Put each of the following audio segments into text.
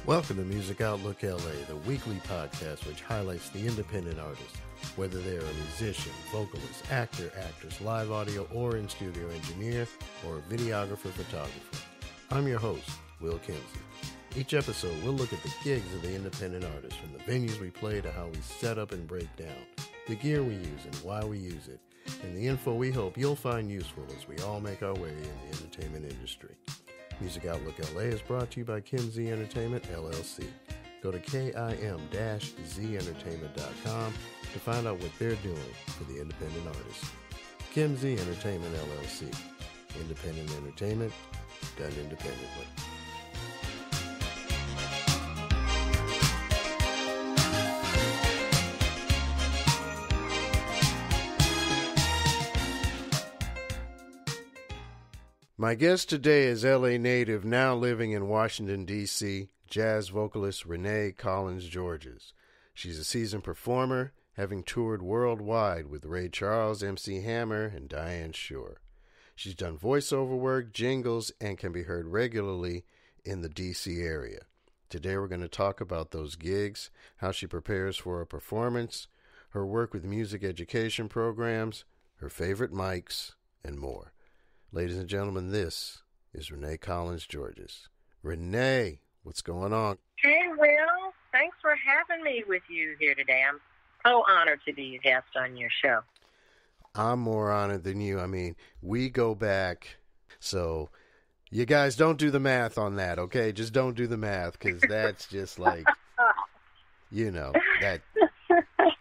Welcome to Music Outlook L.A., the weekly podcast which highlights the independent artist, whether they are a musician, vocalist, actor, actress, live audio or in-studio engineer, or a videographer, photographer. I'm your host, Will Kinsey. Each episode, we'll look at the gigs of the independent artist, from the venues we play to how we set up and break down, the gear we use and why we use it, and the info we hope you'll find useful as we all make our way in the entertainment industry. Music Outlook LA is brought to you by Kinsey Entertainment, LLC. Go to kim-zentertainment.com to find out what they're doing for the independent artists. Kinsey Entertainment, LLC. Independent entertainment done independently. My guest today is LA native, now living in Washington, D.C., jazz vocalist Renée Collins Georges. She's a seasoned performer, having toured worldwide with Ray Charles, MC Hammer, and Diane Shuur. She's done voiceover work, jingles, and can be heard regularly in the D.C. area. Today we're going to talk about those gigs, how she prepares for a performance, her work with music education programs, her favorite mics, and more. Ladies and gentlemen, this is Renée Collins Georges. Renée, what's going on? Hey, Will. Thanks for having me with you here today. I'm so honored to be a guest on your show. I'm more honored than you. I mean, we go back, so you guys don't do the math on that, okay? Just don't do the math, because that's just like, that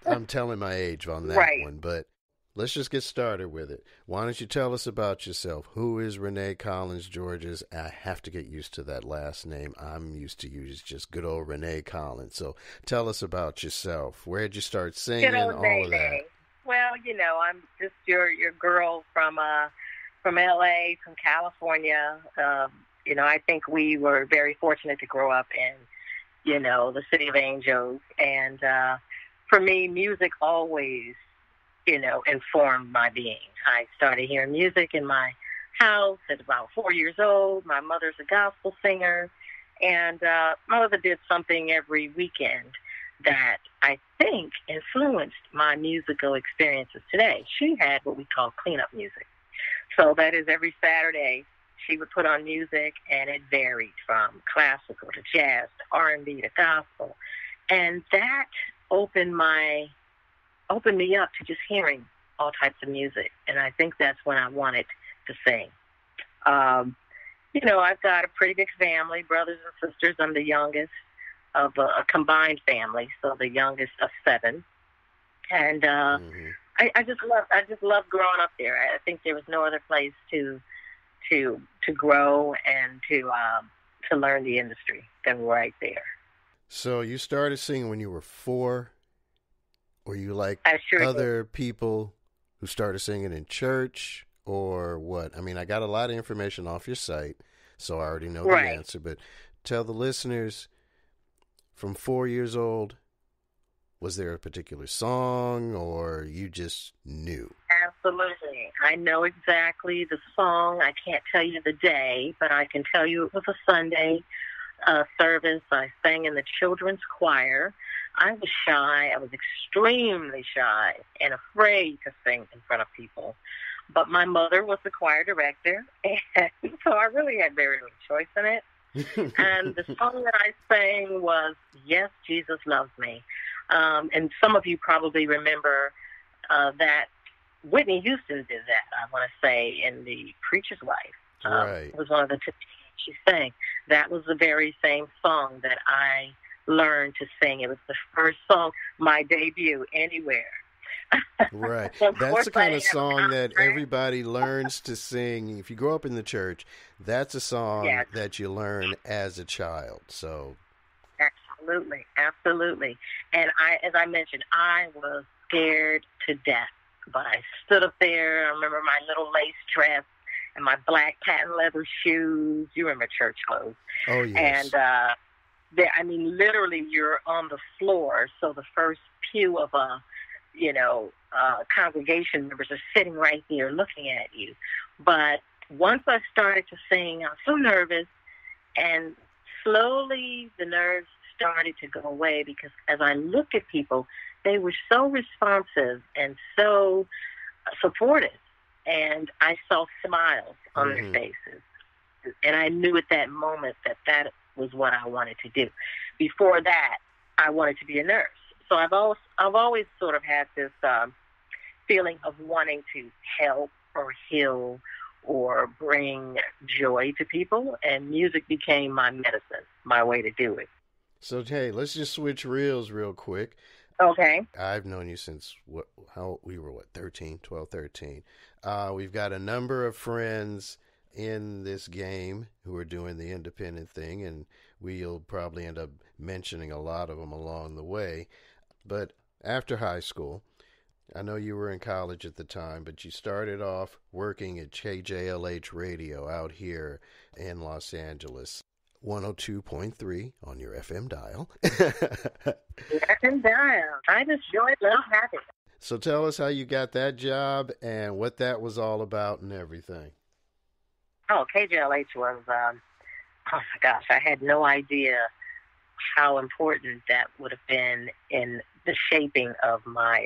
I'm telling my age on that one, but let's just get started with it. Why don't you tell us about yourself? Who is Renée Collins Georges? I have to get used to that last name. I'm used to use just good old Renée Collins. So tell us about yourself. Where'd you start singing? All of that. Well, I'm just your girl from L.A., from California. I think we were very fortunate to grow up in, the City of Angels. And for me, music always informed my being. I started hearing music in my house at about 4 years old. My mother's a gospel singer, and my mother did something every weekend that I think influenced my musical experiences today. She had what we call cleanup music. So that is every Saturday she would put on music, and it varied from classical to jazz to R&B to gospel. And that opened me up to just hearing all types of music. And I think that's when I wanted to sing. I've got a pretty big family, brothers and sisters. I'm the youngest of a combined family, so the youngest of 7. And I just love growing up there. I think there was no other place to grow and to learn the industry than right there. So you started singing when you were 4? Were you like other people who started singing in church, or what? I mean, I got a lot of information off your site, so I already know the answer, but tell the listeners, from 4 years old, was there a particular song, or you just knew? Absolutely. I know exactly the song. I can't tell you the day, but I can tell you it was a Sunday service. I sang in the children's choir. I was shy. I was extremely shy and afraid to sing in front of people. But my mother was the choir director, and so I really had very little choice in it. And the song that I sang was Yes, Jesus Loves Me. And some of you probably remember that Whitney Houston did that, I want to say, in The Preacher's Wife. It was one of the two she sang. That was the very same song that I learned to sing. It was the first song, my debut anywhere. Right. That's the kind of song that everybody learns to sing. If you grow up in the church, that's a song that you learn as a child. So absolutely. And as I mentioned, I was scared to death, but I stood up there. I remember my little lace dress and my black patent leather shoes. You remember church clothes. Oh, yes. And literally you're on the floor. So the first pew of congregation members are sitting right there looking at you. But once I started to sing, I was so nervous, and slowly the nerves started to go away because as I looked at people, they were so responsive and so supportive. And I saw smiles on their faces. And I knew at that moment that that was what I wanted to do. Before that, I wanted to be a nurse. So I've always sort of had this feeling of wanting to help or heal or bring joy to people, and music became my medicine, my way to do it. So, hey, let's just switch reels real quick. Okay. I've known you since, we were 12, 13. We've got a number of friends in this game who are doing the independent thing, and we'll probably end up mentioning a lot of them along the way. But after high school, I know you were in college at the time, but you started off working at KJLH Radio out here in Los Angeles. 102.3 on your FM dial. FM dial. I just joined Little Happy. So tell us how you got that job and what that was all about and everything. Oh, KJLH was, oh my gosh, I had no idea how important that would have been in the shaping of my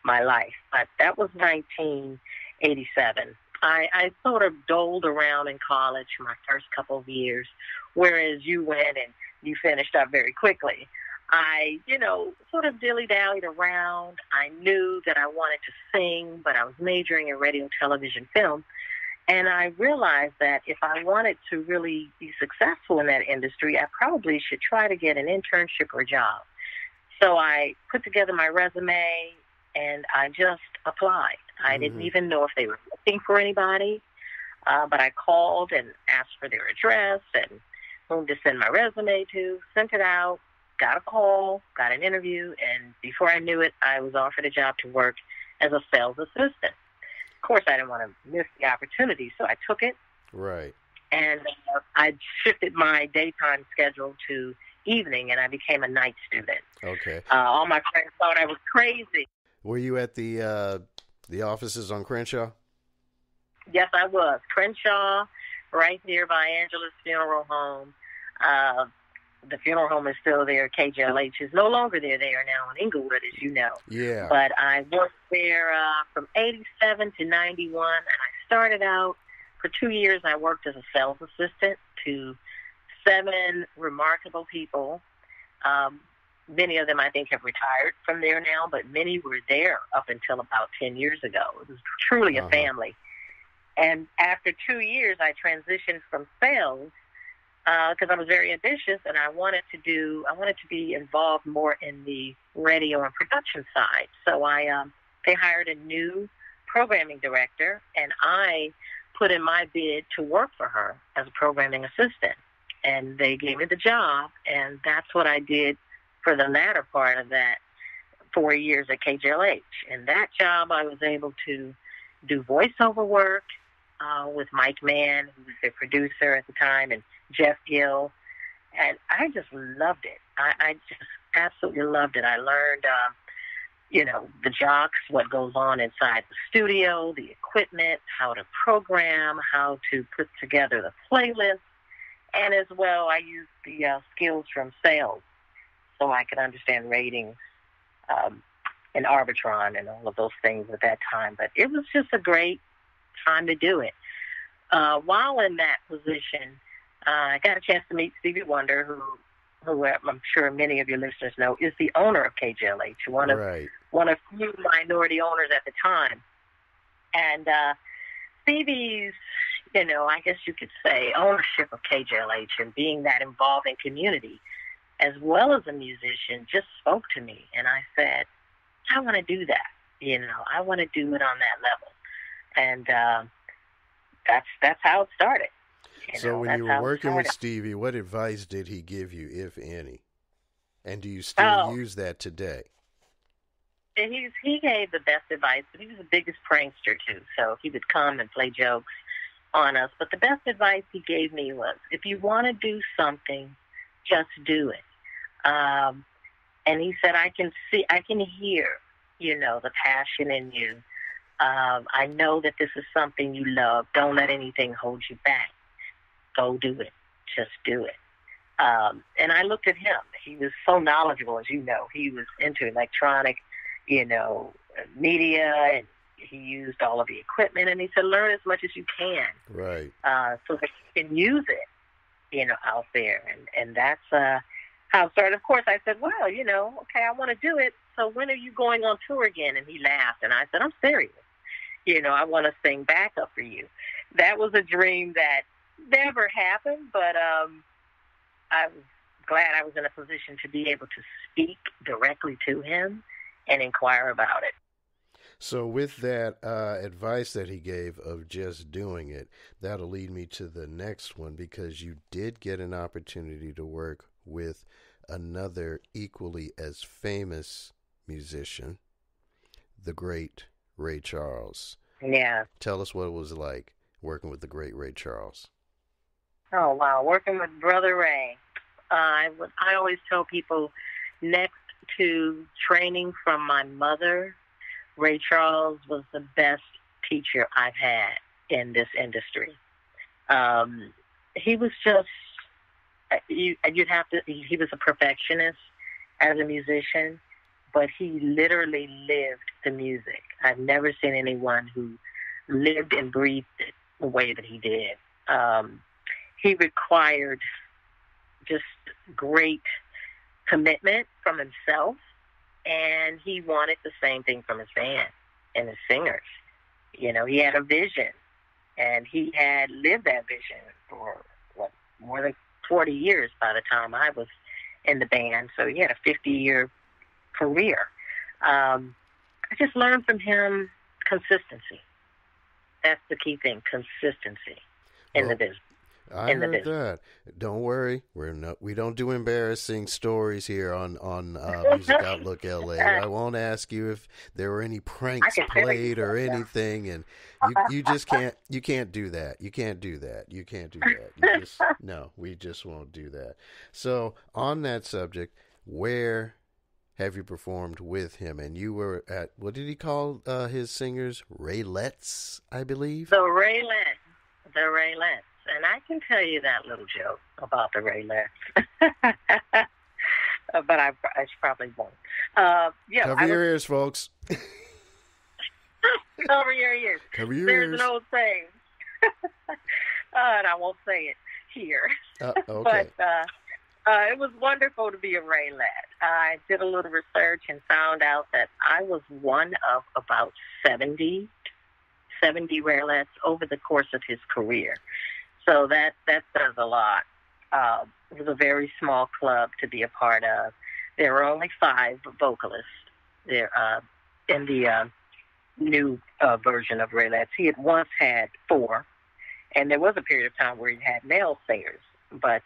my life. But that was 1987. I sort of doled around in college my first couple of years, whereas you went and you finished up very quickly. I, sort of dilly-dallied around. I knew that I wanted to sing, but I was majoring in radio, television, film. And I realized that if I wanted to really be successful in that industry, I probably should try to get an internship or a job. So I put together my resume, and I just applied. I didn't even know if they were looking for anybody, but I called and asked for their address and whom to send my resume to, sent it out, got a call, got an interview, and before I knew it, I was offered a job to work as a sales assistant. Of course, I didn't want to miss the opportunity, so I took it. Right. And I shifted my daytime schedule to evening, and I became a night student. Okay. All my friends thought I was crazy. Were you at the offices on Crenshaw? Yes, I was. Crenshaw, right nearby Angela's funeral home. The funeral home is still there. KJLH is no longer there. They are now in Inglewood, as you know. Yeah. But I worked there from 87 to 91, and I started out for 2 years. I worked as a sales assistant to 7 remarkable people. Many of them, I think, have retired from there now, but many were there up until about 10 years ago. It was truly a family. And after 2 years, I transitioned from sales because I was very ambitious, and I wanted to be involved more in the radio and production side. So they hired a new programming director, and I put in my bid to work for her as a programming assistant. And they gave me the job, and that's what I did for the latter part of that 4 years at KJLH. And that job, I was able to do voiceover work with Mike Mann, who was the producer at the time, and Jeff Gill. And I just loved it. I just absolutely loved it. I learned, the jocks, what goes on inside the studio, the equipment, how to program, how to put together the playlist. And as well, I used the skills from sales so I could understand ratings and Arbitron and all of those things at that time. But it was just a great time to do it. While in that position, I got a chance to meet Stevie Wonder, who I'm sure many of your listeners know is the owner of KJLH, one of few minority owners at the time. And Stevie's, I guess you could say, ownership of KJLH and being that involved in community, as well as a musician, just spoke to me. And I said, I want to do that. I want to do it on that level. And that's how it started. So when you were working with Stevie, what advice did he give you, if any? And do you still use that today? He gave the best advice, but he was the biggest prankster, too. So he would come and play jokes on us. But the best advice he gave me was, if you want to do something, just do it. And he said, I can hear, the passion in you. I know that this is something you love. Don't let anything hold you back. Go do it. Just do it. And I looked at him. He was so knowledgeable, as you know. He was into electronic, media, and he used all of the equipment. And he said, learn as much as you can. Right. So that you can use it, out there. And that's how it started. Of course, I said, well, okay, I want to do it. So when are you going on tour again? And he laughed. And I said, I'm serious. I want to sing backup for you. That was a dream that never happened, but I was glad I was in a position to be able to speak directly to him and inquire about it. So with that advice that he gave of just doing it, that'll lead me to the next one, because you did get an opportunity to work with another equally as famous musician, the great Ray Charles. Yeah. Tell us what it was like working with the great Ray Charles. Oh, wow. Working with Brother Ray. I always tell people, next to training from my mother, Ray Charles was the best teacher I've had in this industry. He was just, he was a perfectionist as a musician, but he literally lived the music. I've never seen anyone who lived and breathed it the way that he did. He required just great commitment from himself, and he wanted the same thing from his band and his singers. He had a vision, and he had lived that vision for more than 40 years by the time I was in the band. So he had a 50-year career. I just learned from him consistency. That's the key thing, consistency in the business. I heard that. Don't worry, we don't do embarrassing stories here on Music Outlook L.A. I won't ask you if there were any pranks played or anything, and you just can't. You can't do that. You can't do that. You can't do that. No, we just won't do that. So on that subject, where have you performed with him? And you were at, what did he call his singers? Raylettes, I believe. The Raylettes. And I can tell you that little joke about the Raylettes. But I probably won't. Cover your ears, folks. Cover your ears. Cover your There's ears. an old saying. And I won't say it here. Okay. But it was wonderful to be a Raylette. I did a little research and found out that I was one of about 70 Raylettes over the course of his career. So that says a lot. It was a very small club to be a part of. There were only 5 vocalists there in the new version of Raylettes. He had once had 4, and there was a period of time where he had male singers. But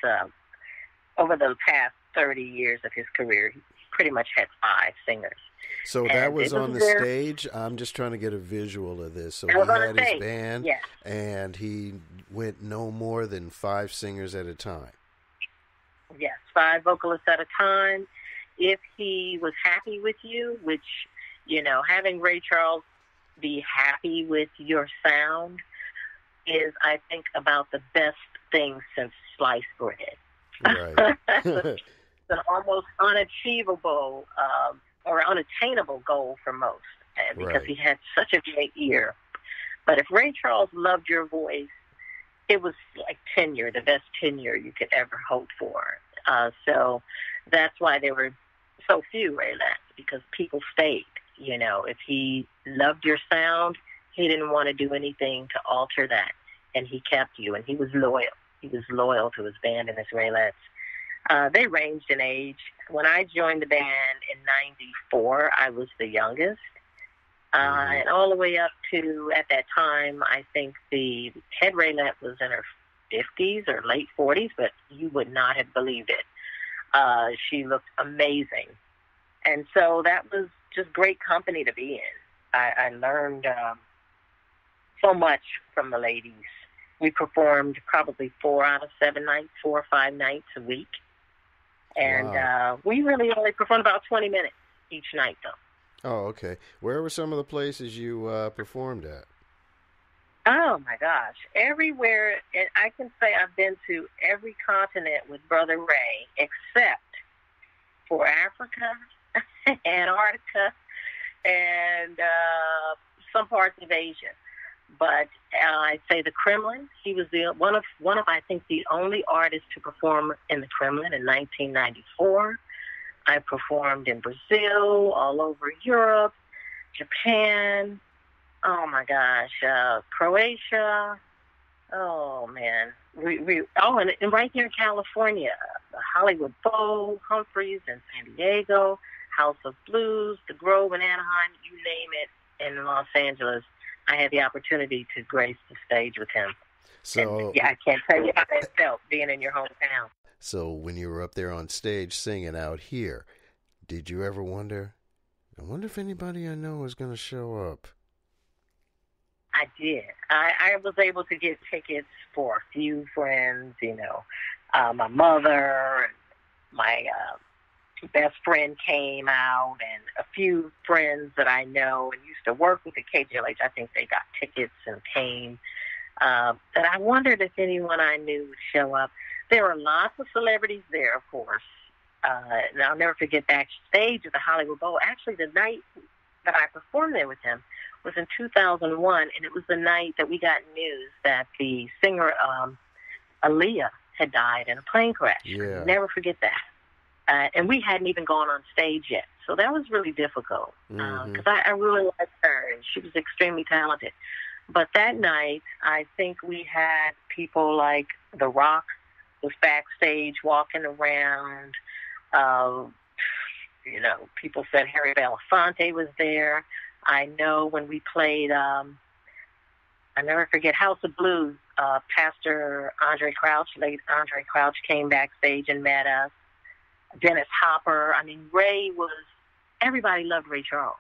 over the past 30 years of his career, he pretty much had 5 singers. So that was on the stage? I'm just trying to get a visual of this. So he had his band, yes. And he went no more than 5 singers at a time. Yes, 5 vocalists at a time. If he was happy with you, which, having Ray Charles be happy with your sound is, I think, about the best thing since sliced bread. Right. It's an almost unachievable or unattainable goal for most, because he had such a great ear. But if Ray Charles loved your voice, it was like tenure, the best tenure you could ever hope for. So that's why there were so few Raylettes, because people stayed. If he loved your sound, he didn't want to do anything to alter that, and he kept you, and he was loyal. He was loyal to his band and his Raylettes. They ranged in age. When I joined the band in 94, I was the youngest. And all the way up to, at that time, I think the head Raylette was in her 50s or late 40s, but you would not have believed it. She looked amazing. And so that was just great company to be in. I learned so much from the ladies. We performed probably 4 out of 7 nights, 4 or 5 nights a week. And we really only performed about 20 minutes each night, though. Oh, okay. Where were some of the places you performed at? Oh my gosh, everywhere. And I can say I've been to every continent with Brother Ray, except for Africa, Antarctica, and some parts of Asia. But I'd say the Kremlin. He was one of I think the only artists to perform in the Kremlin in 1994. I performed in Brazil, all over Europe, Japan. Oh my gosh, Croatia. Oh man, and right here in California, the Hollywood Bowl, Humphreys in San Diego, House of Blues, the Grove in Anaheim. You name it, in Los Angeles. I had the opportunity to grace the stage with him. So and, yeah, I can't tell you how that felt being in your hometown. So when you were up there on stage singing out here, did you ever wonder, I wonder if anybody I know is going to show up? I did. I was able to get tickets for a few friends, my mother, and my best friend came out, and a few friends that I know and used to work with at KJLH. I think they got tickets and came. But I wondered if anyone I knew would show up. There were lots of celebrities there, of course. And I'll never forget backstage at the Hollywood Bowl. Actually, the night that I performed there with him was in 2001, and it was the night that we got news that the singer Aaliyah had died in a plane crash. Yeah. I'll never forget that. And we hadn't even gone on stage yet. So that was really difficult because I really liked her, and she was extremely talented. But that night, I think we had people like The Rock was backstage walking around. People said Harry Belafonte was there. I know when we played, I never forget, House of Blues, Pastor Andre Crouch, late Andre Crouch, came backstage and met us. Dennis Hopper. I mean, everybody loved Ray Charles.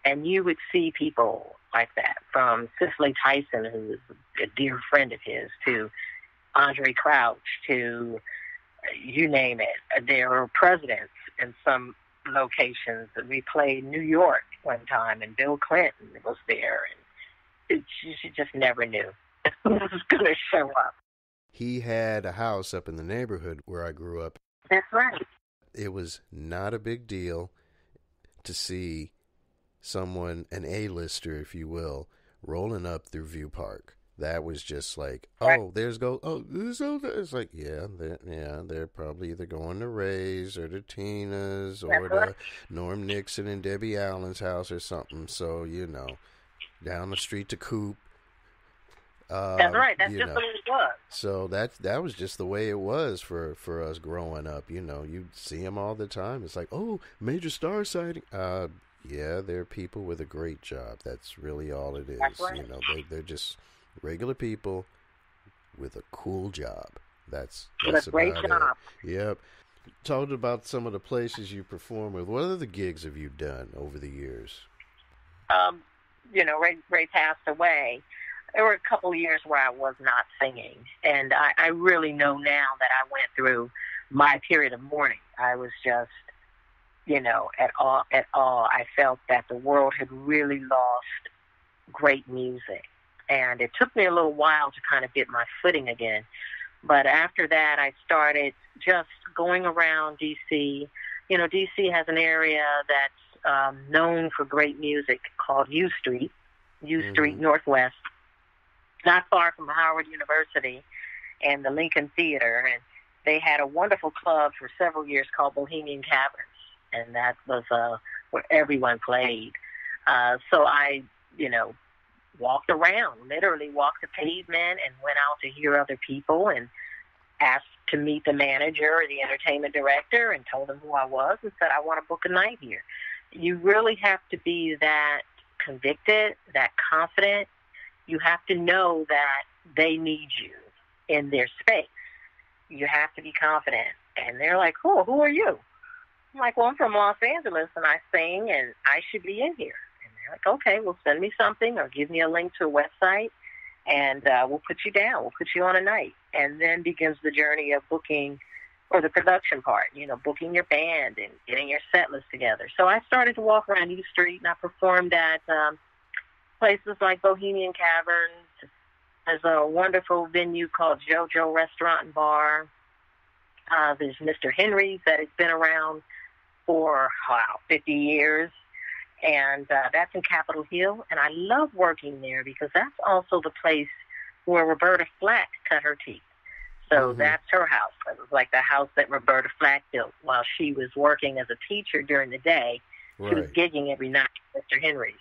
And you would see people like that, from Cicely Tyson, who is a dear friend of his, to Andre Crouch, to you name it. There were presidents in some locations. We played New York one time, and Bill Clinton was there. And you just never knew who was going to show up. He had a house up in the neighborhood where I grew up. That's right. It was not a big deal to see someone, an A-lister, if you will, rolling up through View Park. That was just like, there's go. Oh, this is. It's like, they're probably either going to Ray's or to Tina's or to Norm Nixon and Debbie Allen's house or something. So down the street to Coop. That's right. That's just what it was. So that was just the way it was for us growing up. You'd see them all the time. It's like, oh, major star sighting. Yeah, they're people with a great job. That's really all it is. That's right. They're just regular people with a cool job. That's a great job. It. Yep. Talk about some of the places you perform with. What other gigs have you done over the years? Ray passed away. There were a couple of years where I was not singing, and I really know now that I went through my period of mourning. I was just, at all. I felt that the world had really lost great music, and it took me a little while to kind of get my footing again. But after that, I started just going around D.C. D.C. has an area that's known for great music called U Street Northwest, not far from Howard University and the Lincoln Theater. And they had a wonderful club for several years called Bohemian Caverns, and that was where everyone played. So I, walked around, literally walked the pavement and went out to hear other people and asked to meet the manager or the entertainment director and told them who I was and said, I want to book a night here. You really have to be that convicted, that confident. You have to know that they need you in their space. You have to be confident. And they're like, cool, who are you? I'm like, well, I'm from Los Angeles, and I sing, and I should be in here. And they're like, okay, well, send me something or give me a link to a website, and we'll put you down. We'll put you on a night. And then begins the journey of booking, or the production part, booking your band and getting your set list together. So I started to walk around U Street, and I performed at places like Bohemian Caverns, There's a wonderful venue called JoJo Restaurant and Bar. There's Mr. Henry's that has been around for 50 years, and that's in Capitol Hill. And I love working there because that's also the place where Roberta Flack cut her teeth. So that's her house. It was like the house that Roberta Flack built while she was working as a teacher during the day. She was gigging every night at Mr. Henry's.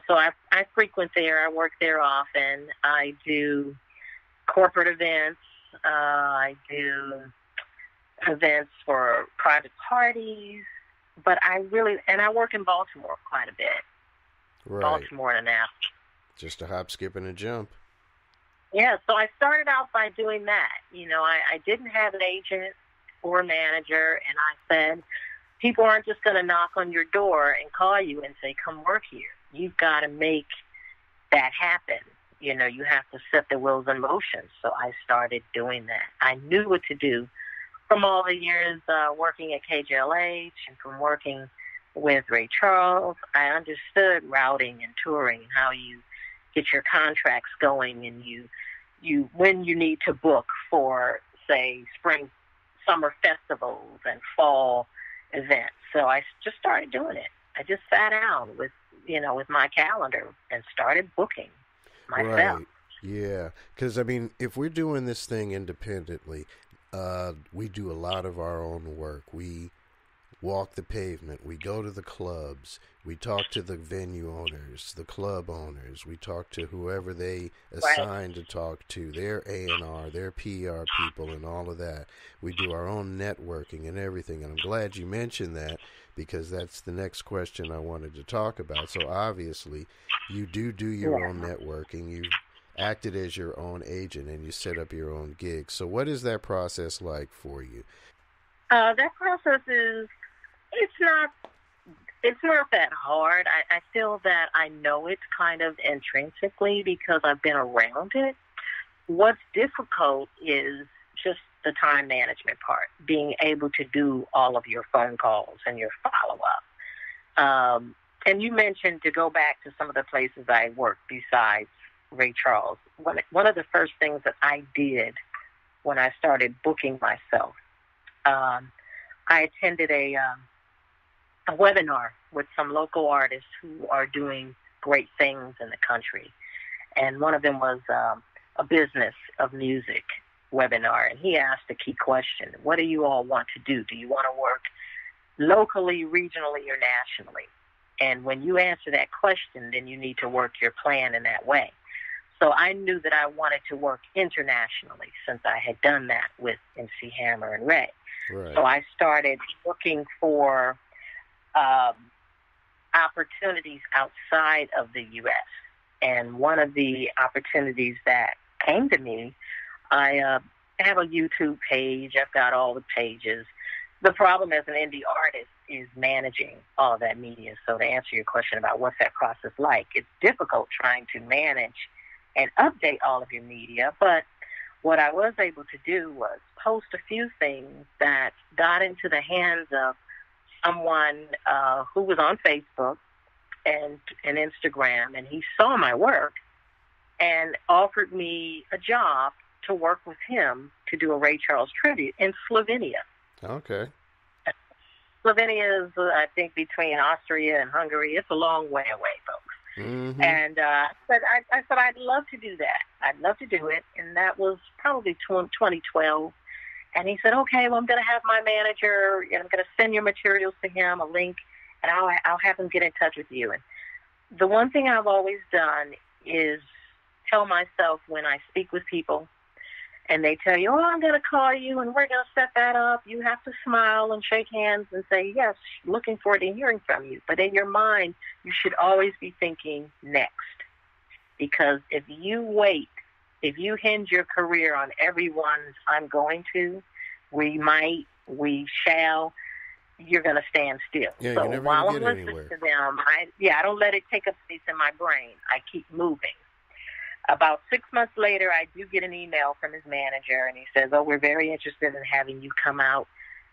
So I frequent there. I work there often. I do corporate events. I do events for private parties. But I work in Baltimore quite a bit. Right. Baltimore and Annapolis. Just a hop, skip, and a jump. Yeah, so I started out by doing that. You know, I didn't have an agent or a manager, and I said, people aren't just going to knock on your door and call you and say, come work here. You've got to make that happen. You know, you have to set the wheels in motion. So I started doing that. I knew what to do from all the years working at KJLH and from working with Ray Charles. I understood routing and touring and how you get your contracts going, and you when you need to book for, say, summer festivals and fall events. So I just started doing it. I just sat down with my calendar and started booking myself. Right. Yeah. Because, I mean, if we're doing this thing independently, we do a lot of our own work. We walk the pavement. We go to the clubs. We talk to the venue owners, the club owners. We talk to whoever they assign to talk to, their A&R, their PR people, and all of that. We do our own networking and everything. And I'm glad you mentioned that, because that's the next question I wanted to talk about. So obviously, you do your own networking. You've acted as your own agent, and you set up your own gigs. So what is that process like for you? That process it's not that hard. I feel that I know it kind of intrinsically because I've been around it. What's difficult is just the time management part, being able to do all of your phone calls and your follow-up. And you mentioned, to go back to some of the places I worked besides Ray Charles, one of the first things that I did when I started booking myself, I attended a webinar with some local artists who are doing great things in the country. And one of them was a business of music webinar. And he asked a key question: what do you all want to do? Do you want to work locally, regionally, or nationally? And when you answer that question, then you need to work your plan in that way. So I knew that I wanted to work internationally, since I had done that with MC Hammer and Ray. Right. So I started looking for opportunities outside of the U.S. And one of the opportunities that came to me, I have a YouTube page. I've got all the pages. The problem as an indie artist is managing all of that media. So to answer your question about what's that process like, it's difficult trying to manage and update all of your media. But what I was able to do was post a few things that got into the hands of someone who was on Facebook and Instagram, and he saw my work and offered me a job to work with him to do a Ray Charles tribute in Slovenia. Okay. Slovenia is, I think, between Austria and Hungary. It's a long way away, folks. Mm-hmm. And I said, I'd love to do that. I'd love to do it. And that was probably 2012. And he said, okay, well, I'm going to have my manager, and I'm going to send your materials to him, a link, and I'll have him get in touch with you. And the one thing I've always done is tell myself, when I speak with people and they tell you, oh, I'm going to call you and we're going to set that up, you have to smile and shake hands and say, yes, looking forward to hearing from you. But in your mind, you should always be thinking next. Because if you wait, if you hinge your career on everyone's I'm going to, we might, we shall, you're going to stand still. Yeah, so you're never while going I'm to get listening anywhere. to them, I don't let it take up space in my brain. I keep moving. About 6 months later, I do get an email from his manager, and he says, oh, we're very interested in having you come out.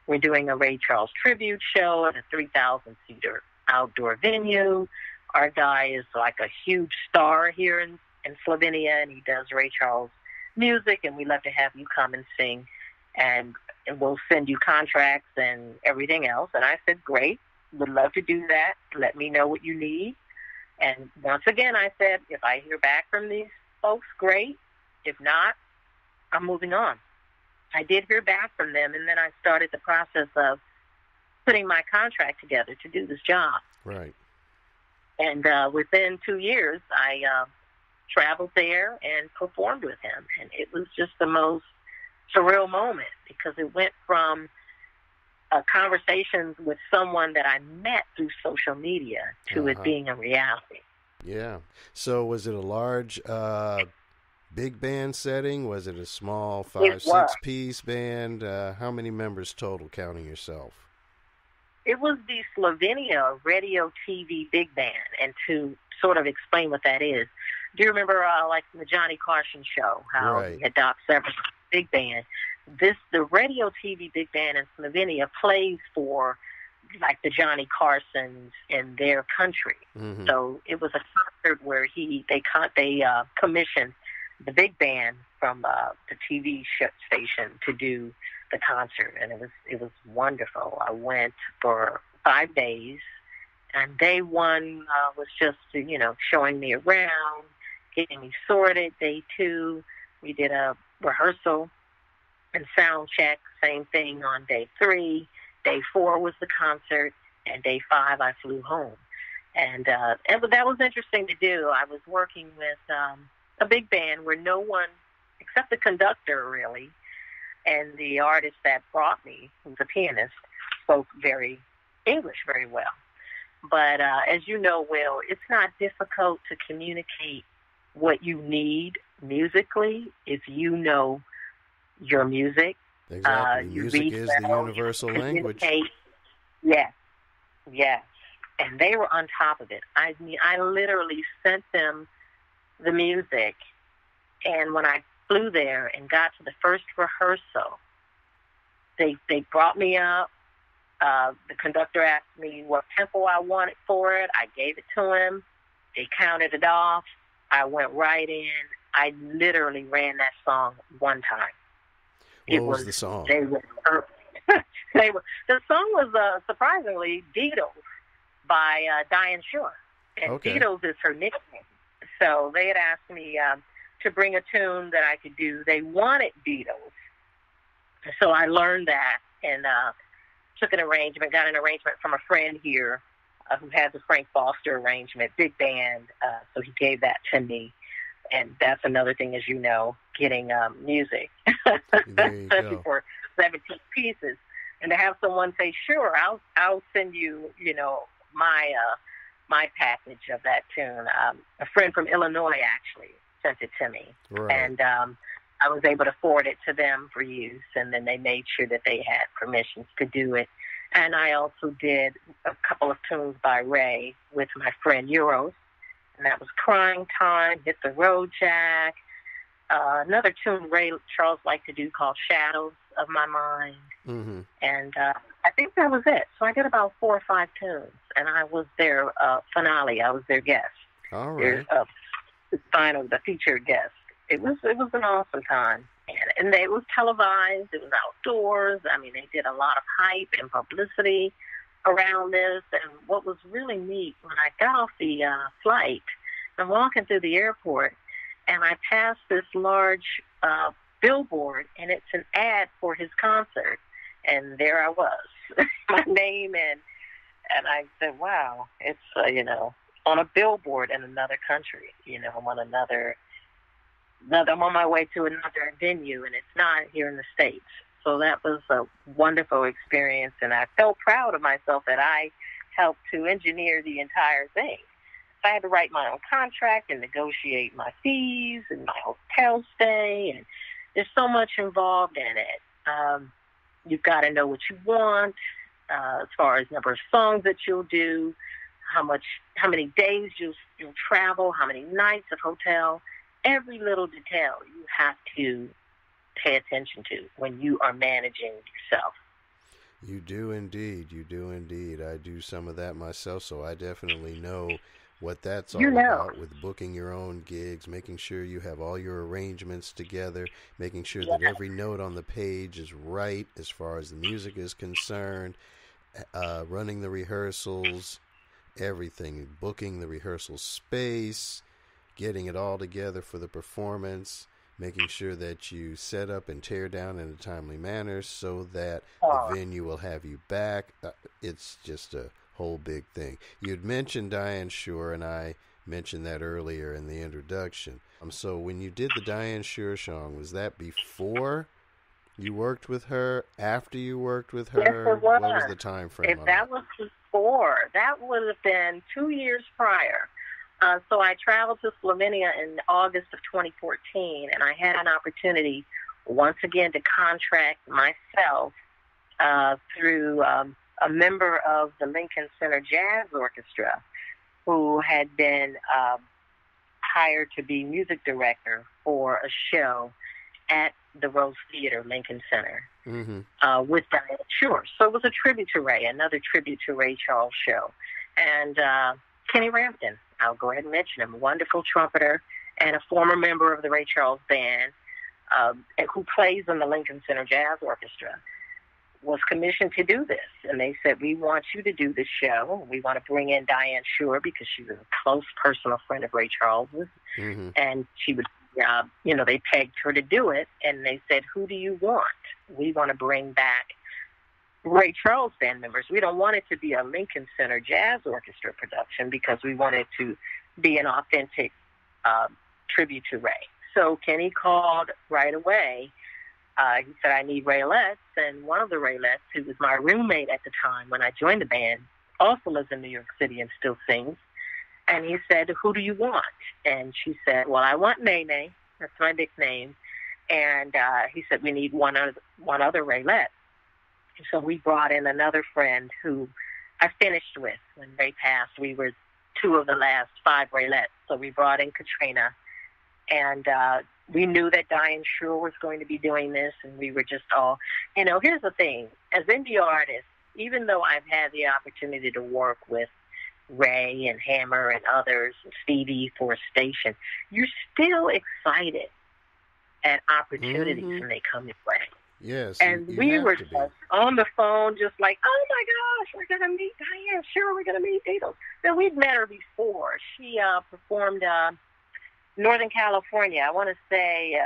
We're doing a Ray Charles tribute show at a 3,000-seater outdoor venue. Our guy is like a huge star here in in Slovenia, and he does Ray Charles music, and we'd love to have you come and sing, and we'll send you contracts and everything else. And I said, great, would love to do that. Let me know what you need. And once again, I said, if I hear back from these folks, great. If not, I'm moving on. I did hear back from them, and then I started the process of putting my contract together to do this job. Right. And within 2 years, I traveled there and performed with him. And it was just the most surreal moment, because it went from conversations with someone that I met through social media to it being a reality. Yeah. So was it a large big band setting? Was it a small 5-6-piece band? How many members total, counting yourself? It was the Slovenia Radio TV Big Band. And to sort of explain what that is, do you remember like the Johnny Carson show, how he had Doc Severs Big Band? The Radio TV Big Band in Slovenia plays for like the Johnny Carsons in their country. Mm-hmm. So it was a concert where they commissioned the big band from the TV station to do the concert, and it was wonderful. I went for 5 days, and day one was just showing me around, getting me sorted. Day 2, we did a rehearsal and sound check. Same thing on day 3. Day 4 was the concert, and day 5 I flew home. And that was interesting to do. I was working with a big band where no one, except the conductor really, and the artist that brought me, who's a pianist, spoke English very well. But as you know, Will, it's not difficult to communicate what you need musically if you know your music. Exactly. Music is the universal language. Yes. And they were on top of it. I mean, I literally sent them the music, and when I flew there and got to the first rehearsal, they brought me up. The conductor asked me what tempo I wanted for it. I gave it to him. They counted it off. I went right in. I literally ran that song one time. What was the song? They were perfect. The song was surprisingly Beatles by Diane Shuur. And Beatles is her nickname. So they had asked me to bring a tune that I could do. They wanted Beatles. So I learned that and got an arrangement from a friend here who has a Frank Foster arrangement, big band. So he gave that to me. And that's another thing, as you know, getting music, especially for 17 pieces. And to have someone say, sure, I'll send you, my package of that tune. A friend from Illinois actually sent it to me. Right. And I was able to forward it to them for use, and then they made sure that they had permissions to do it. And I also did a couple of tunes by Ray with my friend Euros, and that was Crying Time, Hit the Road Jack, another tune Ray Charles liked to do called Shadows of My Mind. Mm-hmm. And I think that was it. So I did about 4 or 5 tunes, and I was their finale. I was their guest. All right. The featured guest. It was an awesome time. And it was televised. It was outdoors. I mean, they did a lot of hype and publicity around this. And what was really neat, when I got off the flight, I'm walking through the airport, and I passed this large billboard, and it's an ad for his concert. And there I was, my name, and I said, wow, it's, on a billboard in another country. I'm on my way to another venue, and it's not here in the States. So that was a wonderful experience, and I felt proud of myself that I helped to engineer the entire thing. So I had to write my own contract and negotiate my fees and my hotel stay, and there's so much involved in it. You've got to know what you want, as far as number of songs that you'll do, how many days you'll travel, how many nights of hotel. Every little detail you have to pay attention to when you are managing yourself. You do indeed. I do some of that myself, so I definitely know what that's all about with booking your own gigs, making sure you have all your arrangements together, making sure that every note on the page is right as far as the music is concerned, running the rehearsals, everything, booking the rehearsal space, getting it all together for the performance, making sure that you set up and tear down in a timely manner so that the venue will have you back. It's just a whole big thing. You'd mentioned Diane Shuur, and I mentioned that earlier in the introduction. So when you did the Diane Shuur song, was that before you worked with her, after you worked with her? Yes, it was. What was the time frame on that? Was before. That would have been 2 years prior. So I traveled to Slovenia in August of 2014, and I had an opportunity once again to contract myself through a member of the Lincoln Center Jazz Orchestra who had been hired to be music director for a show at the Rose Theater, Lincoln Center, with Diane Shuur. So it was a tribute to Ray, another tribute to Ray Charles show. And Kenny Rampton, I'll go ahead and mention him, a wonderful trumpeter and a former member of the Ray Charles Band who plays in the Lincoln Center Jazz Orchestra, was commissioned to do this. And they said, we want you to do this show. We want to bring in Diane Shuur because she was a close personal friend of Ray Charles's. And she would, they pegged her to do it. And they said, who do you want? We want to bring back Ray Charles band members. We don't want it to be a Lincoln Center Jazz Orchestra production because we want it to be an authentic tribute to Ray. So Kenny called right away. He said, I need Raelettes, and one of the Raelettes, who was my roommate at the time when I joined the band, also lives in New York City and still sings. And he said, who do you want? And she said, well, I want Nene. That's my nickname. And he said, we need one other Raelette. And so we brought in another friend who I finished with when Ray passed. We were 2 of the last 5 Raelettes. So we brought in Katrina, and we knew that Diane Shuur was going to be doing this, and we were just all, here's the thing. As indie artists, even though I've had the opportunity to work with Ray and Hammer and others, Stevie for a station, you're still excited at opportunities when they come your way. Yes, and we were just on the phone, just like, oh my gosh, we're going to meet Diane Shuur, we're going to meet Beatles. Then we'd met her before. She performed Northern California, I want to say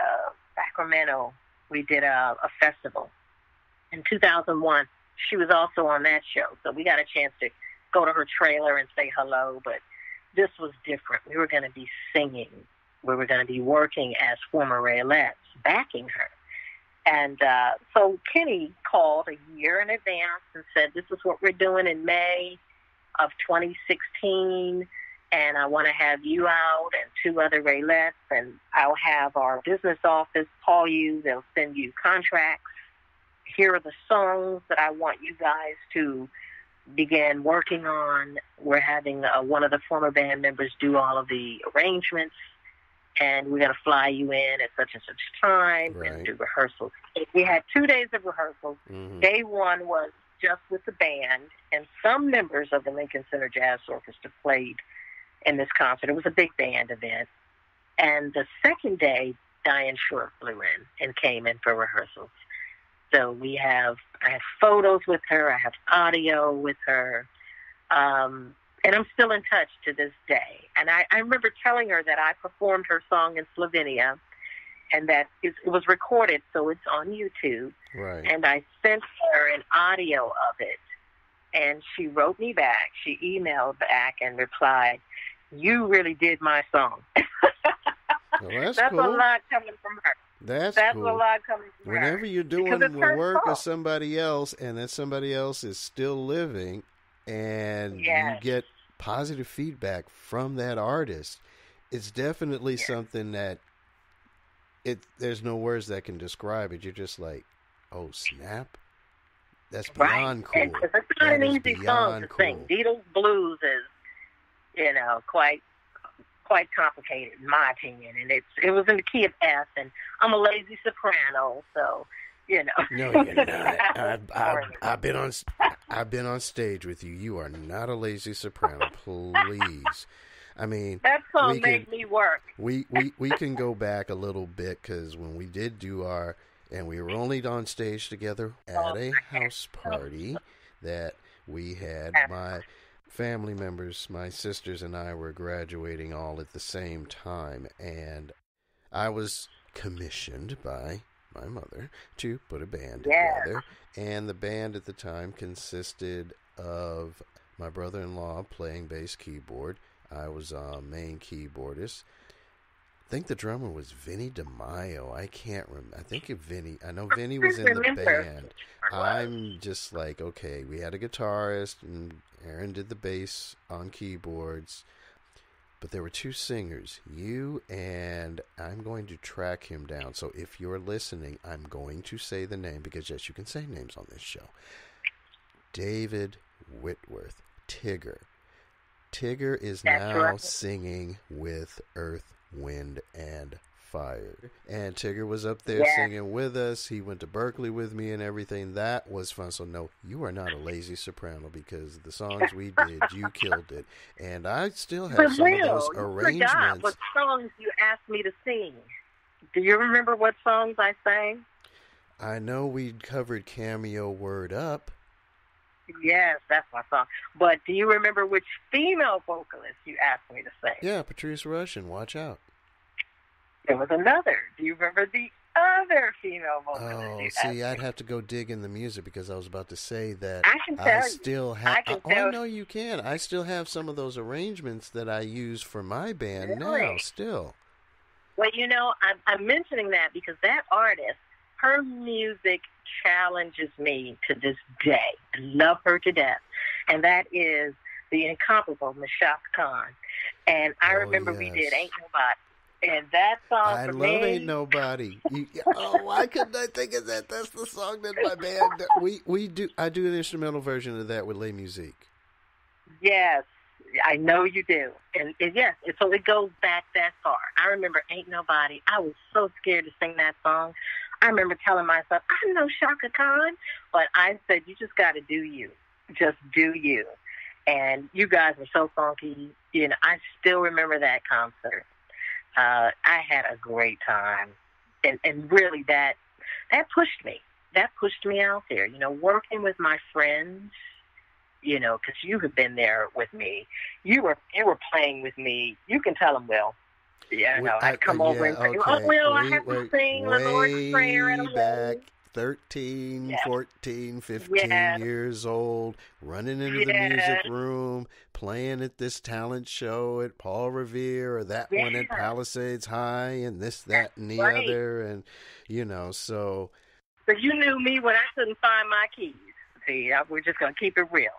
Sacramento. We did a festival in 2001. She was also on that show, so we got a chance to go to her trailer and say hello, but this was different. We were going to be singing. We were going to be working as former Raelettes, backing her. And so Kenny called a year in advance and said, this is what we're doing in May of 2016, and I want to have you out and 2 other Raelettes, and I'll have our business office call you. They'll send you contracts. Here are the songs that I want you guys to begin working on. We're having one of the former band members do all of the arrangements, and we're going to fly you in at such and such time and do rehearsals. We had 2 days of rehearsals. Day 1 was just with the band, and some members of the Lincoln Center Jazz Orchestra played in this concert. It was a big band event. And the second day, Diane Shuur flew in and came in for rehearsals. So I have photos with her, I have audio with her, and I'm still in touch to this day. And I remember telling her that I performed her song in Slovenia, and that it was recorded, so it's on YouTube. Right. And I sent her an audio of it, and she wrote me back. She emailed back and replied, you really did my song. Well, that's cool. A lot coming from her. That's cool. A lot coming from her. Whenever you're doing the work of somebody else and that somebody else is still living and you get positive feedback from that artist, it's definitely something that there's no words that can describe it. You're just like, oh, snap. That's beyond cool. It's not an easy song to sing. Beatles Blues is, quite complicated in my opinion, and it was in the key of F, and I'm a lazy soprano, so No, you're not. I've been on stage with you. You are not a lazy soprano, please. I mean, that song made me work. We can go back a little bit because when we did do and we were only on stage together at a house party that we had. My family members, my sisters and I were graduating all at the same time, and I was commissioned by my mother to put a band together, and the band at the time consisted of my brother-in-law playing bass keyboard. I was main keyboardist. I think the drummer was Vinny DeMaio. I can't remember. I know Vinny was in the band. I'm just like, okay, we had a guitarist, and Aaron did the bass on keyboards. But there were two singers, you and I'm going to track him down. So if you're listening, I'm going to say the name because, yes, you can say names on this show. David Whitworth, Tigger. Tigger is now singing with Earth, Wind, and Fire. And Tigger was up there singing with us. He went to Berkeley with me and everything. That was fun. So, no, you are not a lazy soprano because the songs we did, you killed it. And I still have some of those arrangements. I forgot what songs you asked me to sing. Do you remember what songs I sang? I know we covered Cameo Word Up. Yes, that's my song. But do you remember which female vocalist you asked me to sing? Yeah, Patrice Rushen, Watch Out. There was another. Do you remember the other female vocalist? Oh, see, I'd have to go dig in the music because I was about to say that I can tell still have. Oh, no, you can. I still have some of those arrangements that I use for my band now. Still. Well, you know, I'm mentioning that because that artist, her music challenges me to this day. I love her to death, and that is the incomparable Mashaka Khan. And I remember we did "Ain't Nobody." And that song I love Ain't Nobody. Why couldn't I think of that? That's the song that my band we do. I do an instrumental version of that with Les Musique. Yes, I know you do. And yes, so it goes back that far. I remember Ain't Nobody. I was so scared to sing that song. I remember telling myself, I know Shaka Khan, but I said, you just got to do you. Just do you. And you guys were so funky. You know, I still remember that concert. I had a great time, and really that pushed me. That pushed me out there. You know, working with my friends. You know, because you have been there with me. You were playing with me. You can tell them, Will. Yeah, no, I'd come over and say, "Oh, Will, I have to sing the Lord's Prayer at 11." Back 13, 14, 15 years old, running into the music room, playing at this talent show at Paul Revere or that one at Palisades High and this, that, and the other. And, you know, so. So you knew me when I couldn't find my keys. See, we're just going to keep it real.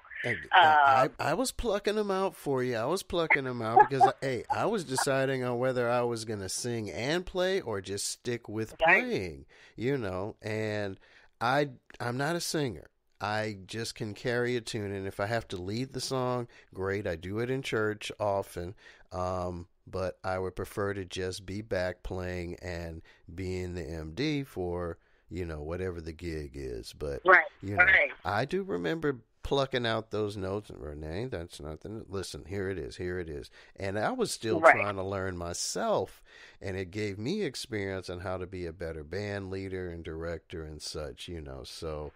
I was plucking them out for you. I was plucking them out because, I was deciding on whether I was going to sing and play or just stick with playing, you know. And I'm not a singer. I just can carry a tune. And if I have to lead the song, great. I do it in church often. But I would prefer to just be back playing and being the MD for, you know, whatever the gig is. But, you know, I do remember plucking out those notes, and Renee, that's nothing. Listen, here it is. And I was still trying to learn myself, and it gave me experience on how to be a better band leader and director and such, you know. So,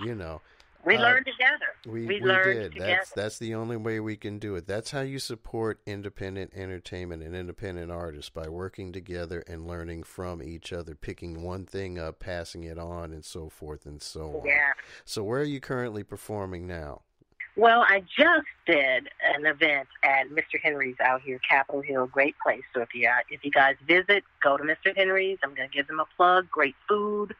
you know. We learned together. We learned together. That's the only way we can do it. That's how you support independent entertainment and independent artists, by working together and learning from each other, picking one thing up, passing it on, and so forth and so on. Yeah. So where are you currently performing now? Well, I just did an event at Mr. Henry's out here, Capitol Hill. Great place. So if you guys visit, go to Mr. Henry's. I'm going to give them a plug. Great food,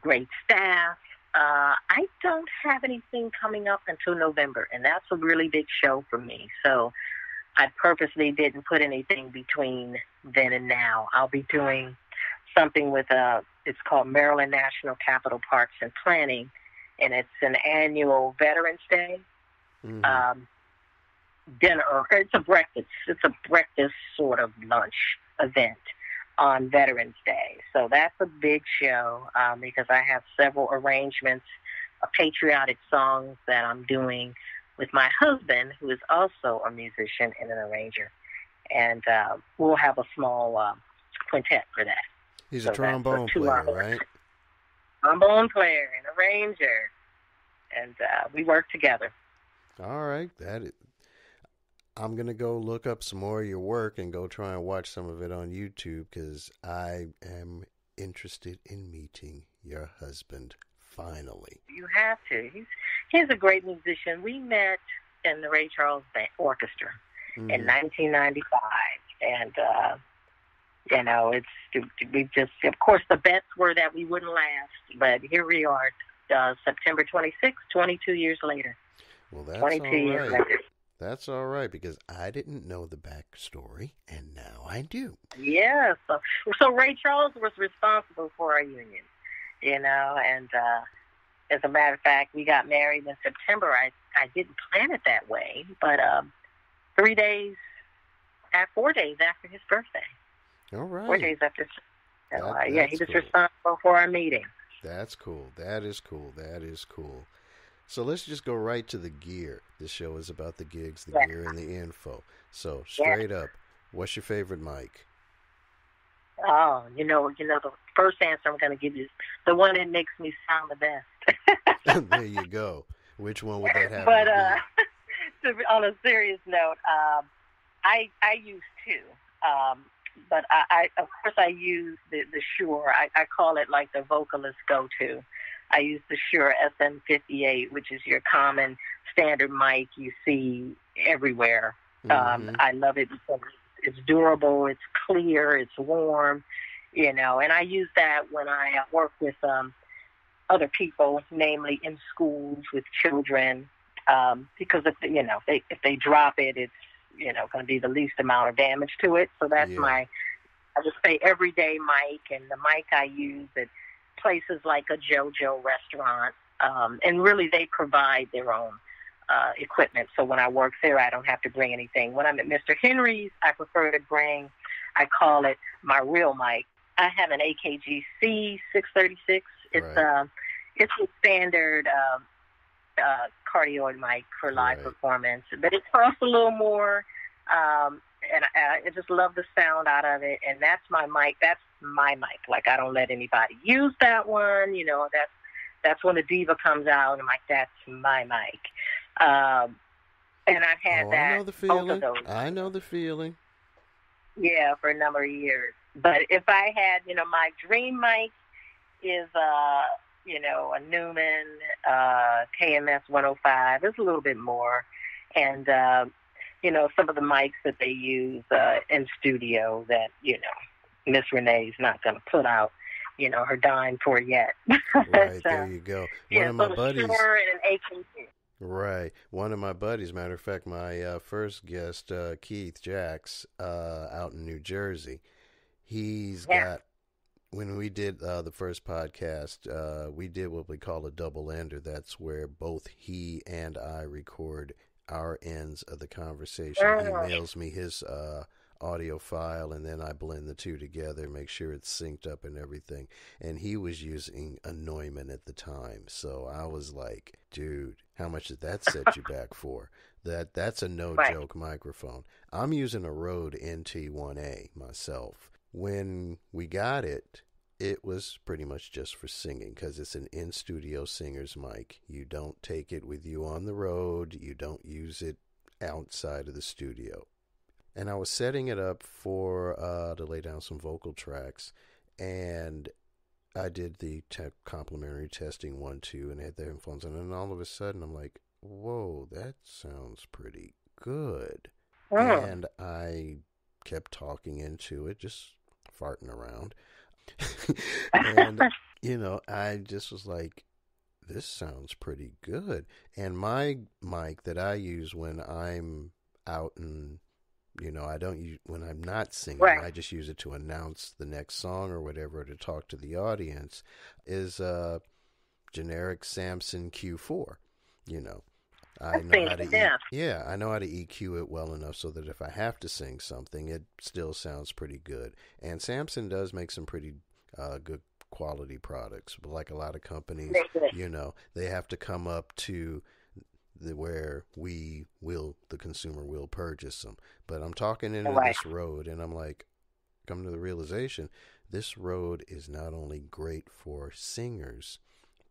great staff. I don't have anything coming up until November, and that's a really big show for me. So I purposely didn't put anything between then and now. I'll be doing something with it's called Maryland National Capital Parks and Planning, and it's an annual Veterans Day dinner. Or it's a breakfast. It's a breakfast sort of lunch event on Veterans Day. So that's a big show because I have several arrangements of patriotic songs that I'm doing with my husband, who is also a musician and an arranger. and we'll have a small quintet for that. He's a trombone player, right? Trombone player and arranger, and we work together. All right, I'm going to go look up some more of your work and go try and watch some of it on YouTube, because I am interested in meeting your husband finally. You have to. He's a great musician. We met in the Ray Charles Band Orchestra in 1995, and we just, of course, the bets were that we wouldn't last, but here we are, September 26th, 22 years later. Well, that's 22 years later. That's all right, because I didn't know the backstory, and now I do. Yeah, so Ray Charles was responsible for our union, and as a matter of fact, we got married in September. I didn't plan it that way, but 4 days after his birthday. All right. 4 days after. So, he was cool. responsible for our meeting. That's cool. That is cool. So let's just go right to the gear. This show is about the gigs, the gear, and the info. So straight up, what's your favorite mic? Oh, the first answer I'm going to give you is the one that makes me sound the best. There you go. Which one would that have? But on a serious note, I use two. But I of course I use the Shuur. I call it like the vocalist go-to. I use the Shuur SM58, which is your common standard mic you see everywhere. I love it because it's durable, it's clear, it's warm, and I use that when I work with other people, namely in schools with children, because if they drop it, it's going to be the least amount of damage to it. So that's I would say everyday mic, and the mic I use at places like a JoJo restaurant, and really they provide their own equipment. So when I work there, I don't have to bring anything. When I'm at Mr. Henry's, I prefer to bring, I call it my real mic. I have an AKG C636. It's a standard cardioid mic for live performance, but it costs a little more, and I just love the sound out of it, and that's my mic. That's my mic. Like, I don't let anybody use that one. That's when the diva comes out, and I'm like, that's my mic. And I've had that. I know the feeling. Both of those. I know the feeling. Yeah, for a number of years. But if I had, my dream mic is a Newman KMS 105. It's a little bit more. And, some of the mics that they use in studio that, Miss Renee's not going to put out, her dime for yet. Right, there you go. One of my buddies. And an AKG. Right. One of my buddies, matter of fact, my first guest, Keith Jacks, out in New Jersey, he's got, when we did the first podcast, we did what we call a double ender. That's where both he and I record our ends of the conversation. He mails me his audio file, and then I blend the two together, make sure it's synced up and everything. And he was using a Neumann at the time, so I was like, dude, how much did that set you back for? That's a no-joke microphone. I'm using a Rode NT1A myself. When we got it, it was pretty much just for singing, because it's an in-studio singer's mic. You don't take it with you on the road. You don't use it outside of the studio. And I was setting it up for to lay down some vocal tracks, and I did the complimentary testing 1, 2, and had the headphones on, and all of a sudden I'm like, whoa, that sounds pretty good. And I kept talking into it, just farting around. And, I just was like, this sounds pretty good. And my mic that I use when I'm out and, I don't use, when I'm not singing, I just use it to announce the next song or whatever, to talk to the audience, is a generic Samson Q4. I know how to I know how to EQ it well enough so that if I have to sing something, it still sounds pretty good. And Samson does make some pretty good quality products, but like a lot of companies, they have to come up to where the consumer will purchase them. But I'm talking into Right. this road, and I'm like, come to the realization, this road is not only great for singers,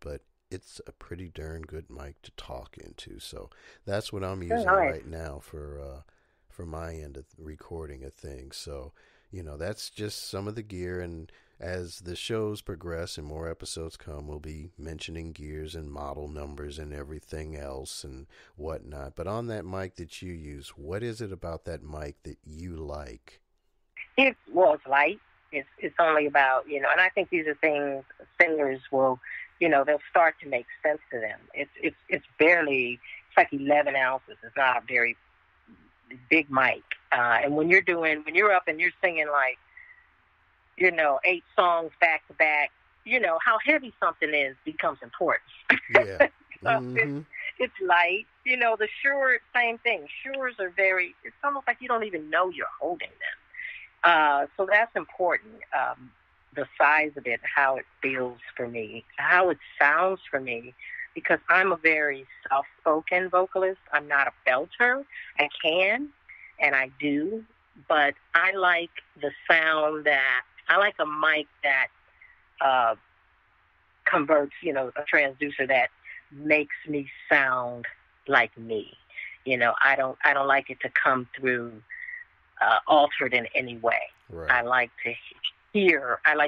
but it's a pretty darn good mic to talk into. So that's what I'm using right now for my end of recording of things. So, that's just some of the gear. And as the shows progress and more episodes come, we'll be mentioning gears and model numbers and everything else and whatnot. But on that mic that you use, what is it about that mic that you like? It's light. It's only about, and I think these are things singers will, they'll start to make sense to them. It's barely, it's like 11 ounces. It's not a very big mic. And when you're up and you're singing like, 8 songs back to back, how heavy something is becomes important. Yeah. So it's light. The Shuur, same thing. Shuurs are it's almost like you don't even know you're holding them. So that's important. The size of it, how it feels for me, how it sounds for me, because I'm a very soft-spoken vocalist. I'm not a belter. I can, and I do, but I like the sound I like a mic that converts, a transducer that makes me sound like me. I don't like it to come through altered in any way. Right. I like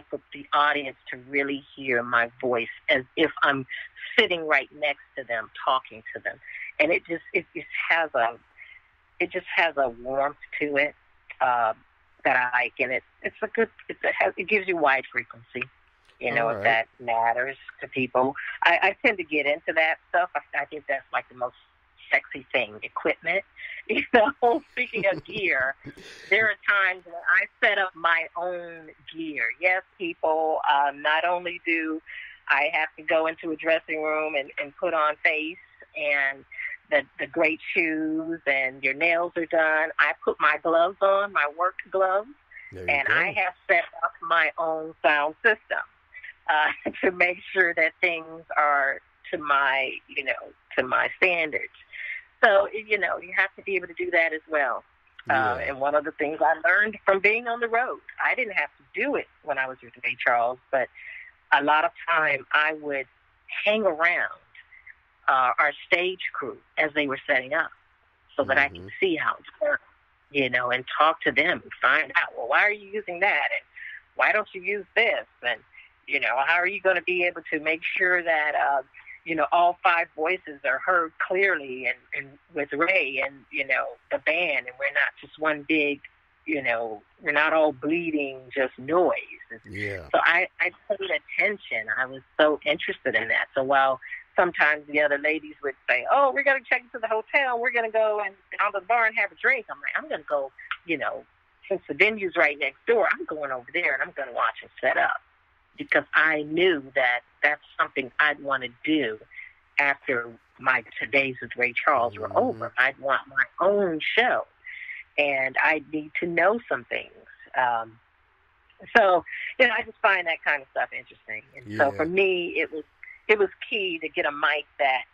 for the audience to really hear my voice as if I'm sitting right next to them, talking to them. And it just has a warmth to it that I like, and it gives you wide frequency, if that matters to people. I tend to get into that stuff. I think that's like the most sexy thing, equipment. Speaking of gear, there are times when I set up my own gear. Yes, people, not only do I have to go into a dressing room and put on face and the great shoes and your nails are done, I put my gloves on, my work gloves, and I have set up my own sound system to make sure that things are to my standards. So, you have to be able to do that as well. And one of the things I learned from being on the road, I didn't have to do it when I was with Ray Charles, but a lot of time I would hang around our stage crew as they were setting up so that I could see how it's done, and talk to them and find out, well, why are you using that? And why don't you use this? And, how are you going to be able to make sure that, all 5 voices are heard clearly and with Ray and, the band, and we're not just one big, we're not all bleeding just noise. Yeah. So I paid attention. I was so interested in that. So while sometimes the other ladies would say, oh, we're going to check into the hotel, we're going to go and down to the bar and have a drink, I'm like, I'm going to go, since the venue's right next door, I'm going over there and I'm going to watch it set up. Because I knew that that's something I'd want to do after my days with Ray Charles were over. I'd want my own show, and I'd need to know some things. So, I just find that kind of stuff interesting. And so for me, it was key to get a mic that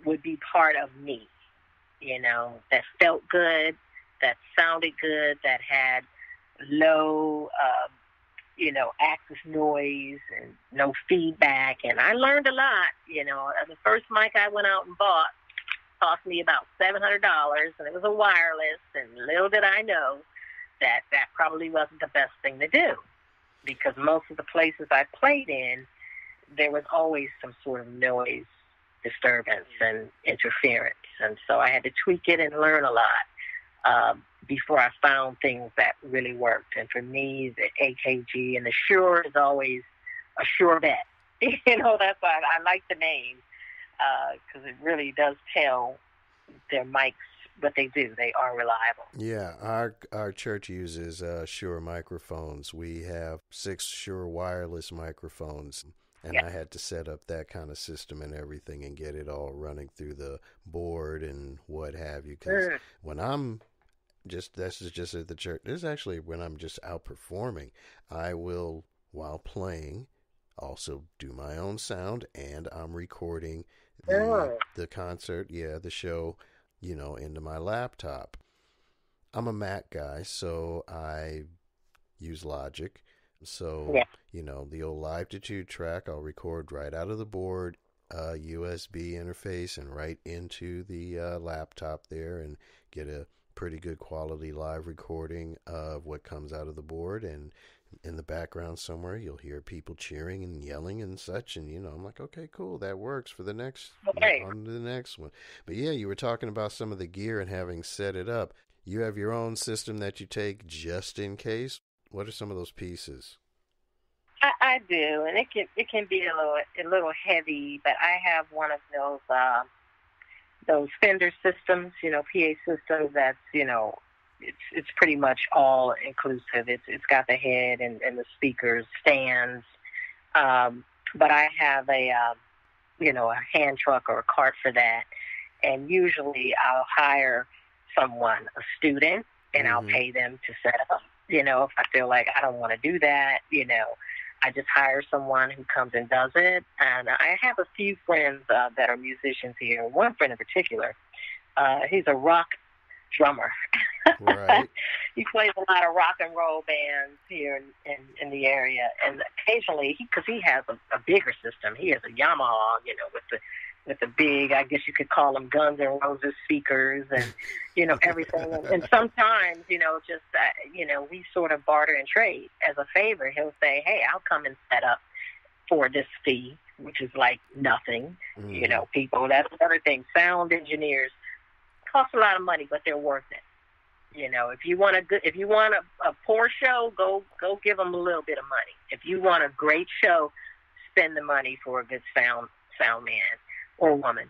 would be part of me, that felt good, that sounded good, that had low access noise and no feedback. And I learned a lot, The first mic I went out and bought cost me about $700, and it was a wireless, and little did I know that probably wasn't the best thing to do, because most of the places I played in, there was always some sort of noise disturbance and interference. And so I had to tweak it and learn a lot before I found things that really worked. And for me, the AKG and the Shuur is always a sure bet. That's why I like the name, because it really does tell their mics what they do. They are reliable. Yeah, our church uses Shuur microphones. We have 6 Shuur wireless microphones. And I had to set up that kind of system and everything and get it all running through the board and what have you. Because when I'm this is just at the church. This is actually when I'm just out performing. I will, while playing, also do my own sound, and I'm recording Oh. the concert, the show, into my laptop. I'm a Mac guy, so I use Logic. So, the old Live to 2 track, I'll record right out of the board, USB interface, and right into the laptop there, and get a pretty good quality live recording of what comes out of the board. And in the background somewhere, you'll hear people cheering and yelling and such. And, I'm like, okay, cool, that works for the next, on to the next one. But yeah, you were talking about some of the gear and having set it up. You have your own system that you take just in case. What are some of those pieces? I do, and it can be a little heavy, but I have one of those Fender systems, PA systems that's, it's pretty much all inclusive. It's got the head and the speakers, stands, but I have a hand truck or a cart for that, and usually I'll hire someone, a student, and I'll pay them to set up. If I feel like I don't want to do that, I just hire someone who comes and does it. And I have a few friends that are musicians here. One friend in particular, he's a rock drummer. Right. He plays a lot of rock and roll bands here in the area. And occasionally, because he has a bigger system, he has a Yamaha, with the big, I guess you could call them Guns N' Roses speakers and, everything. And sometimes, we sort of barter and trade. As a favor, he'll say, hey, I'll come and set up for this fee, which is like nothing. People, that's another thing. Sound engineers cost a lot of money, but they're worth it. If you want a poor show, go give them a little bit of money. If you want a great show, spend the money for a good sound man or woman.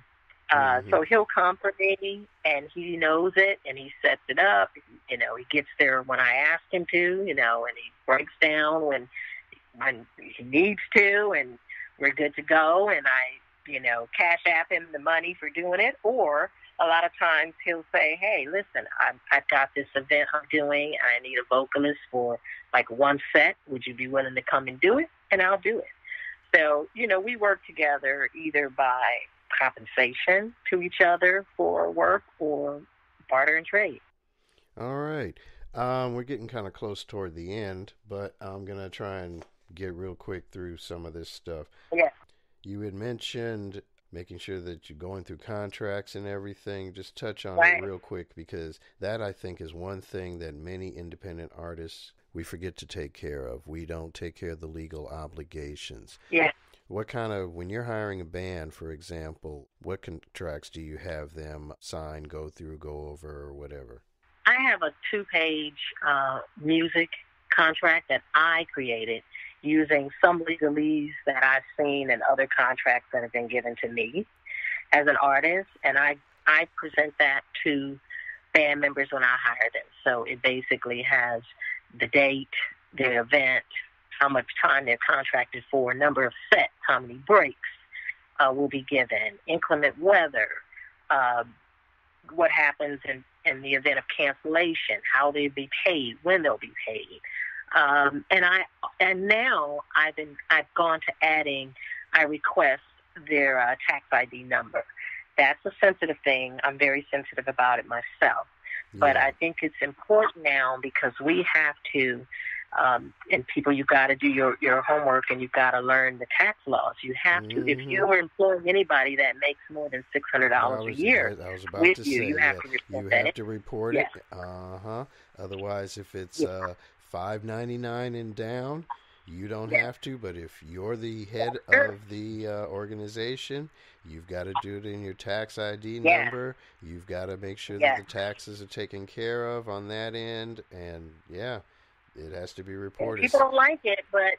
So he'll come for me, and he knows it, and he sets it up. He gets there when I ask him to, and he breaks down when he needs to, and we're good to go. And I, cash app him the money for doing it. Or a lot of times he'll say, hey, listen, I've got this event I'm doing. I need a vocalist for like one set. Would you be willing to come and do it? And I'll do it. So, we work together either by compensation to each other for work or barter and trade. All right. We're getting kind of close toward the end, but I'm going to try and get real quick through some of this stuff. Yeah. You had mentioned making sure that you're going through contracts and everything. Just touch on it real quick, because that, I think, is one thing that many independent artists, we forget to take care of. We don't take care of the legal obligations. Yeah. What when you're hiring a band, for example, what contracts do you have them sign, go through, go over, or whatever? I have a 2-page music contract that I created using some legalese that I've seen in other contracts that have been given to me as an artist, and I present that to band members when I hire them. So it basically has the date, the event, how much time they're contracted for, number of sets, how many breaks will be given, inclement weather, what happens in the event of cancellation, how they'll be paid, when they'll be paid. And now I've gone to adding, I request their tax ID number. That's a sensitive thing. I'm very sensitive about it myself. Yeah. But I think it's important now because we have to, and people, you've got to do your homework and you've got to learn the tax laws. You have to, if you're employing anybody that makes more than $600 a year with you, you have to report it. Otherwise, if it's $5.99 and down, you don't have to. But if you're the head of the organization, you've got to do it in your tax ID number. You've got to make sure that the taxes are taken care of on that end. And it has to be reported. People don't like it, but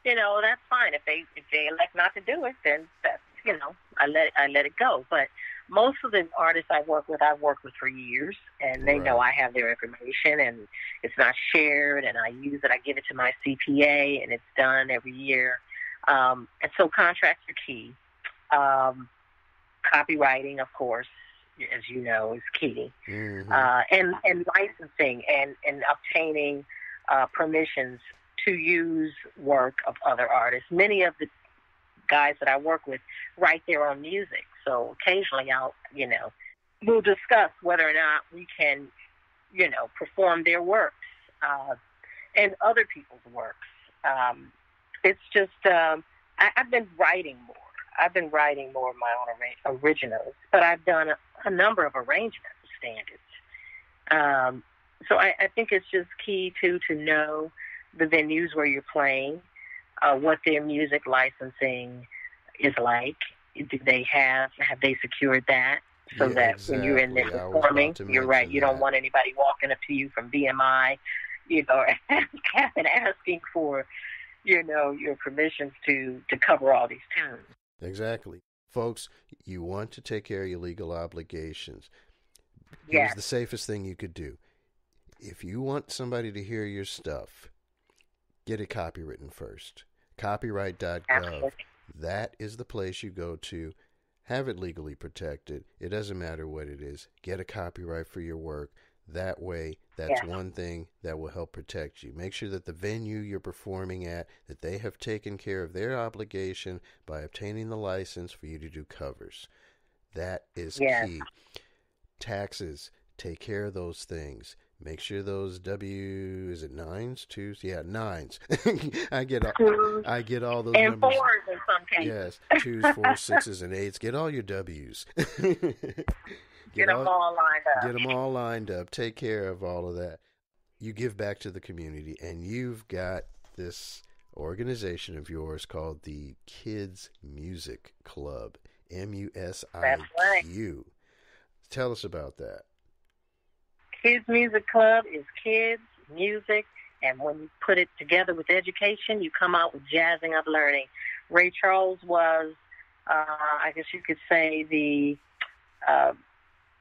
that's fine. If they elect not to do it, then that's I let it go. But most of the artists I've worked with for years, and they know I have their information, and it's not shared, and I use it. I give it to my CPA, and it's done every year. And so contracts are key. Copywriting, of course, as you know, is key. And licensing and obtaining permissions to use work of other artists. Many of the guys that I work with write their own music. So occasionally we'll discuss whether or not we can, perform their works and other people's works. It's just, I've been writing more. I've been writing more of my own originals, but I've done a number of arrangements of standards. So I think it's just key to know the venues where you're playing, what their music licensing is like. Do they have they secured that? So that exactly. When you're in there performing, you're right. You don't want anybody walking up to you from BMI, and asking for, your permissions to cover all these tunes. Exactly. Folks, you want to take care of your legal obligations. Yes. Here's the safest thing you could do. If you want somebody to hear your stuff, get it copywritten first. Copyright.gov. Absolutely. That is the place you go to. Have it legally protected. It doesn't matter what it is. Get a copyright for your work. That way, that's one thing that will help protect you. Make sure that the venue you're performing at, that they have taken care of their obligation by obtaining the license for you to do covers. That is key. Taxes, take care of those things. Make sure those is it 9s, 2s? Yeah, 9s. I get all those and numbers. And 4s in some cases. Yes, 2s, 4s, 6s, and 8s. Get all your W's. Get them all lined up. Get them all lined up. Take care of all of that. You give back to the community, and you've got this organization of yours called the Kids Music Club, MUSIQ. That's right. Tell us about that. Kids Music Club is kids, music, and when you put it together with education, you come out with jazzing up learning. Ray Charles was, I guess you could say, the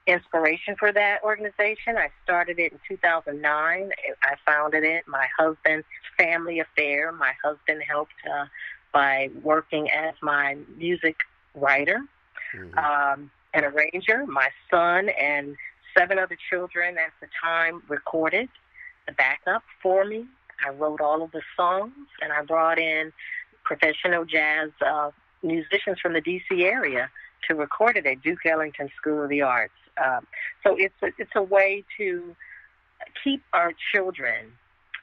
inspiration for that organization. I started it in 2009. I founded it. My husband's family affair. My husband helped by working as my music writer and arranger. My son and 7 other children at the time recorded the backup for me. I wrote all of the songs, and I brought in professional jazz musicians from the D.C. area to record it at Duke Ellington School of the Arts. So it's a way to keep our children,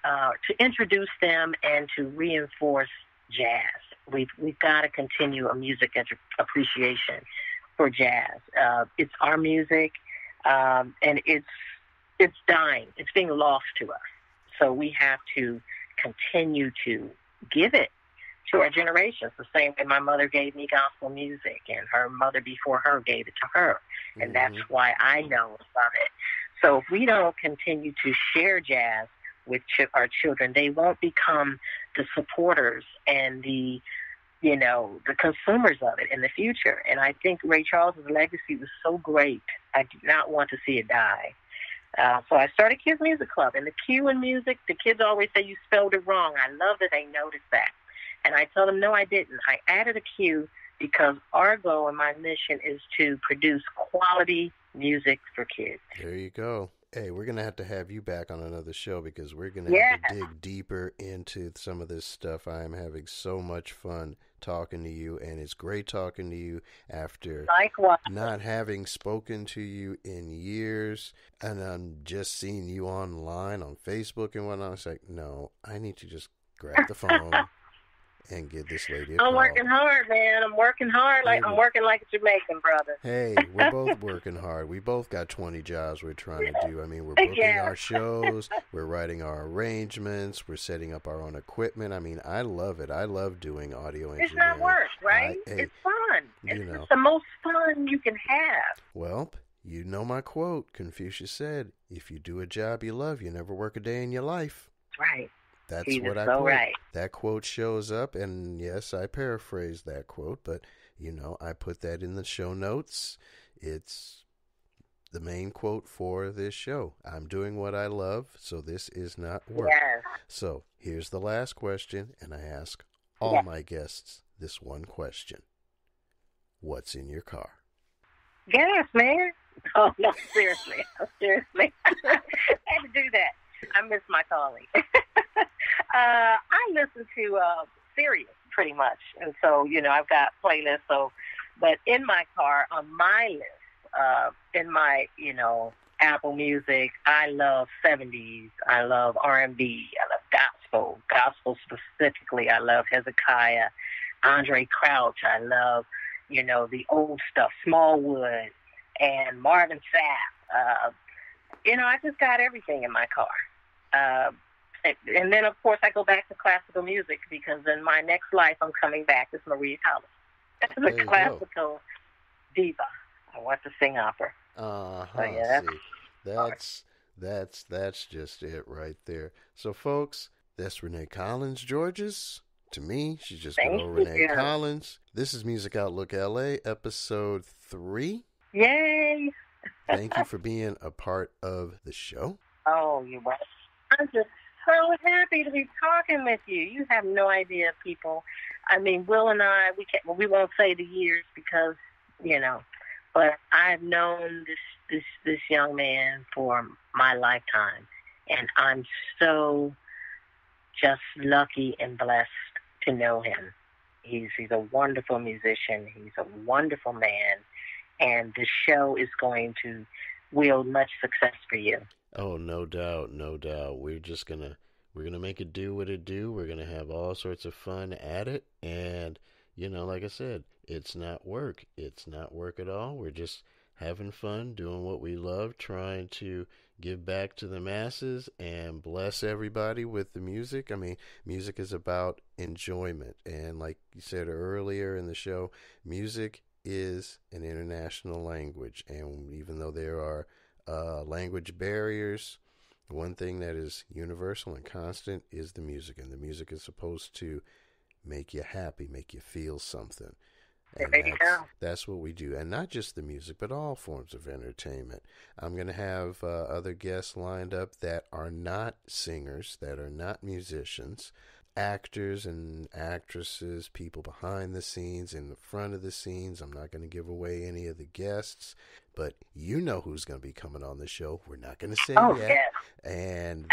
to introduce them and to reinforce jazz. We've got to continue a music appreciation for jazz. It's our music. And it's dying. It's being lost to us. So we have to continue to give it to our generations, the same way my mother gave me gospel music, and her mother before her gave it to her. And that's why I know about it. So if we don't continue to share jazz with our children, they won't become the supporters and the consumers of it in the future. And I think Ray Charles's legacy was so great. I do not want to see it die. So I started Kids Music Club. And the Q in music, the kids always say you spelled it wrong. I love that they noticed that. And I tell them, no, I didn't. I added a Q because our goal and my mission is to produce quality music for kids. There you go. Hey, we're going to have you back on another show because we're going to have to dig deeper into some of this stuff. I am having so much fun talking to you, and it's great talking to you after not having spoken to you in years, and I'm just seeing you online on Facebook and whatnot. It's like, no, I need to just grab the phone and give this lady a call. I'm working hard, man. I'm working hard. I'm working like a Jamaican, brother. Hey, we're both working hard. We both got 20 jobs we're trying to do. I mean, we're booking our shows. We're writing our arrangements. We're setting up our own equipment. I mean, I love it. I love doing audio engineering. It's not work, right? It's fun. It's the most fun you can have. Well, you know my quote. Confucius said, if you do a job you love, you never work a day in your life. That's right. That's what I put. Right. That quote shows up, and yes, I paraphrased that quote, but, I put that in the show notes. It's the main quote for this show. I'm doing what I love, so this is not work. Yes. So here's the last question, and I ask all my guests this one question. What's in your car? Gas, man. Oh, no, seriously. I had to do that. I miss my calling. I listen to Sirius pretty much, and so I've got playlists. So, but in my car, on my list, in my Apple Music, I love 70s. I love R&B. I love gospel specifically. I love Hezekiah, Andre Crouch. I love the old stuff, Smallwood, and Marvin Sapp. I just got everything in my car. And then, of course, I go back to classical music because in my next life, I'm coming back as Maria Callas. That's a classical diva. I want to sing opera. So, yeah, that's just it right there. So, folks, that's Renée Collins Georges. To me, she's just good old Renée Collins. This is Music Outlook L.A., episode 3. Yay! Thank you for being a part of the show. Oh, you're welcome. I'm just so happy to be talking with you. You have no idea, people. I mean, Will and I, we won't say the years because, but I've known this young man for my lifetime, and I'm so just lucky and blessed to know him. He's a wonderful musician. He's a wonderful man, and the show is going to wield much success for you. Oh, no doubt, no doubt. We're gonna make it do what it do. We're gonna have all sorts of fun at it, and like I said, it's not work. It's not work at all. We're just having fun, doing what we love, trying to give back to the masses and bless everybody with the music. I mean, music is about enjoyment, and like you said earlier in the show, music is an international language, and even though there are language barriers, one thing that is universal and constant is the music, and the music is supposed to make you happy, make you feel something. And that's what we do, and not just the music, but all forms of entertainment. I'm going to have other guests lined up that are not singers, that are not musicians, actors and actresses, people behind the scenes, in the front of the scenes. I'm not going to give away any of the guests, but you know who's going to be coming on the show. We're not going to say yet. Yeah. And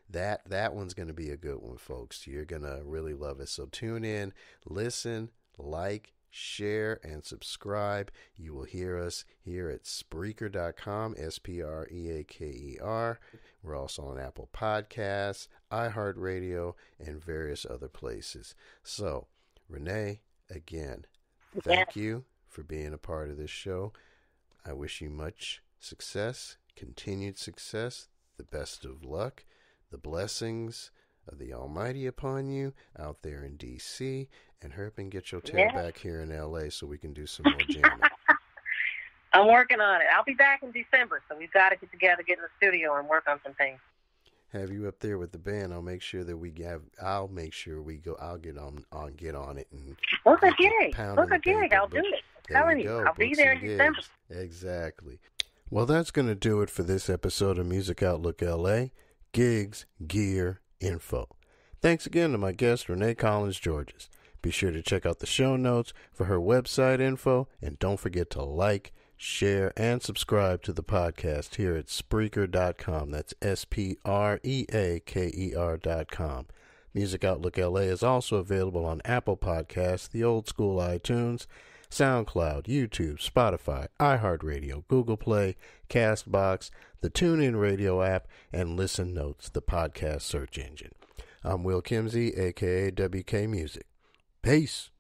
that one's going to be a good one, folks. You're going to really love it. So tune in, listen, like, share, and subscribe. You will hear us here at Spreaker.com, Spreaker. We're also on Apple Podcasts, iHeartRadio, and various other places. So, Renée, again, thank you for being a part of this show. I wish you much success, continued success, the best of luck, the blessings of the Almighty upon you out there in D.C., and hurry up and get your tail back here in L.A. so we can do some more jamming. I'm working on it. I'll be back in December, so we've got to get together, get in the studio, and work on some things. Have you up there with the band? I'll make sure that we go. I'll get on it and book a gig. I'll do it. I'm telling you, I'll be there in December. Exactly. Well, that's going to do it for this episode of Music Outlook L.A. Gigs, gear, info. Thanks again to my guest, Renée Collins Georges. Be sure to check out the show notes for her website info, and don't forget to like, share, and subscribe to the podcast here at Spreaker.com. That's Spreaker.com. Music Outlook LA is also available on Apple Podcasts, the old school iTunes, SoundCloud, YouTube, Spotify, iHeartRadio, Google Play, Castbox, the TuneIn radio app, and Listen Notes, the podcast search engine. I'm Will Kimsey, a.k.a. WK Music. Peace.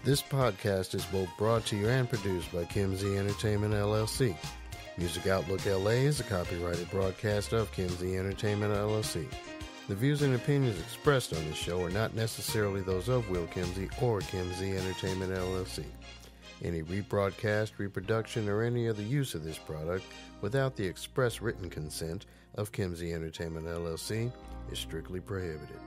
This podcast is both brought to you and produced by Kimsey Entertainment, LLC. Music Outlook LA is a copyrighted broadcast of Kimsey Entertainment, LLC. The views and opinions expressed on this show are not necessarily those of Will Kimsey or Kimsey Entertainment, LLC. Any rebroadcast, reproduction, or any other use of this product without the express written consent of Kimsey Entertainment, LLC is strictly prohibited.